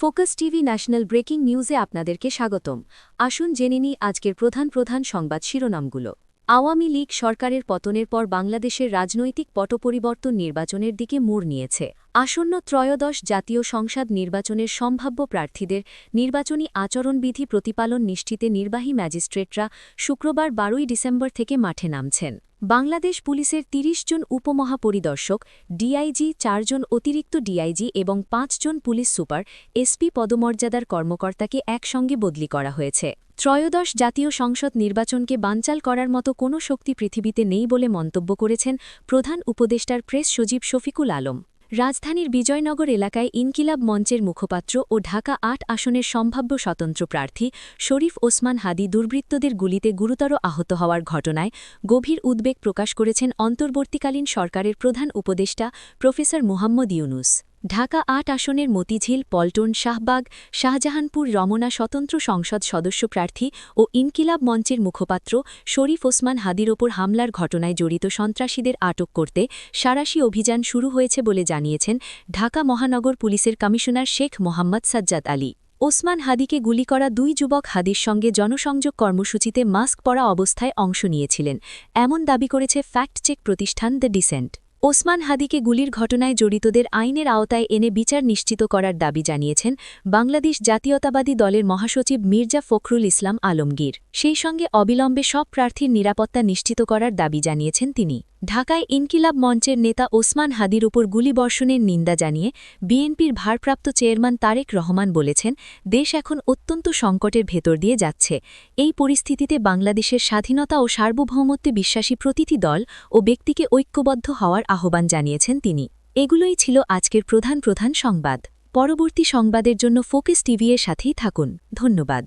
Focus TV national breaking নিউজে আপনাদেরকে স্বাগতম। আসুন জেনে নিই আজকের প্রধান সংবাদ শিরোনামগুলো। আওয়ামী লীগ সরকারের পতনের পর বাংলাদেশের রাজনৈতিক পটপরিবর্তন নির্বাচনের দিকে মোড় নিয়েছে। আসন্ন ত্রয়োদশ জাতীয় সংসদ নির্বাচনের সম্ভাব্য প্রার্থীদের নির্বাচনী আচরণবিধি প্রতিপালন নিশ্চিতে নির্বাহী ম্যাজিস্ট্রেটরা শুক্রবার 12 ডিসেম্বর থেকে মাঠে নামছেন। বাংলাদেশ পুলিশের ৩০ জন উপমহাপরিদর্শক, ডিআইজি, ৪ জন অতিরিক্ত ডিআইজি এবং ৫ জন পুলিশ সুপার, এসপি পদমর্যাদার কর্মকর্তাকে একসঙ্গে বদলি করা হয়েছে। ত্রয়োদশ জাতীয় সংসদ নির্বাচনকে বানচাল করার মতো কোনো শক্তি পৃথিবীতে নেই বলে মন্তব্য করেছেন প্রধান উপদেষ্টার প্রেস সচিব শফিকুল আলম। রাজধানীর বিজয়নগর এলাকায় ইনকিলাব মঞ্চের মুখপাত্র ও ঢাকা ৮ আসনের সম্ভাব্য স্বতন্ত্র প্রার্থী শরীফ ওসমান হাদি দুর্বৃত্তদের গুলিতে গুরুতর আহত হওয়ার ঘটনায় গভীর উদ্বেগ প্রকাশ করেছেন অন্তর্বর্তীকালীন সরকারের প্রধান উপদেষ্টা প্রফেসর মোহাম্মদ ইউনুস। ঢাকা ৮ আসনের মতিঝিল, পল্টন, শাহবাগ, শাহজাহানপুর রমনা স্বতন্ত্র সংসদ সদস্য প্রার্থী ও ইনকিলাব মঞ্চের মুখপাত্র শরীফ ওসমান হাদির ওপর হামলার ঘটনায় জড়িত সন্ত্রাসীদের আটক করতে সাঁড়াশি অভিযান শুরু হয়েছে বলে জানিয়েছেন ঢাকা মহানগর পুলিশের কমিশনার শেখ মোহাম্মদ সাজ্জাদ আলী। ওসমান হাদিকে গুলি করা ২ যুবক হাদির সঙ্গে জনসংযোগ কর্মসূচিতে মাস্ক পরা অবস্থায় অংশ নিয়েছিলেন, এমন দাবি করেছে ফ্যাক্ট চেক প্রতিষ্ঠান দ্য ডিসেন্ট। ওসমান হাদিকে গুলির ঘটনায় জড়িতদের আইনের আওতায় এনে বিচার নিশ্চিত করার দাবি জানিয়েছেন বাংলাদেশ জাতীয়তাবাদী দলের মহাসচিব মির্জা ফখরুল ইসলাম আলমগীর। সেই সঙ্গে অবিলম্বে সব প্রার্থীর নিরাপত্তা নিশ্চিত করার দাবি জানিয়েছেন তিনি। ঢাকায় ইনকিলাব মঞ্চের নেতা ওসমান হাদির উপর গুলিবর্ষণের নিন্দা জানিয়ে বিএনপির ভারপ্রাপ্ত চেয়ারম্যান তারেক রহমান বলেছেন, দেশ এখন অত্যন্ত সংকটের ভেতর দিয়ে যাচ্ছে। এই পরিস্থিতিতে বাংলাদেশের স্বাধীনতা ও সার্বভৌমত্বে বিশ্বাসী প্রতিটি দল ও ব্যক্তিকে ঐক্যবদ্ধ হওয়ার আহ্বান জানিয়েছেন তিনি। এগুলোই ছিল আজকের প্রধান সংবাদ। পরবর্তী সংবাদের জন্য ফোকাস টিভি এর সাথেই থাকুন। ধন্যবাদ।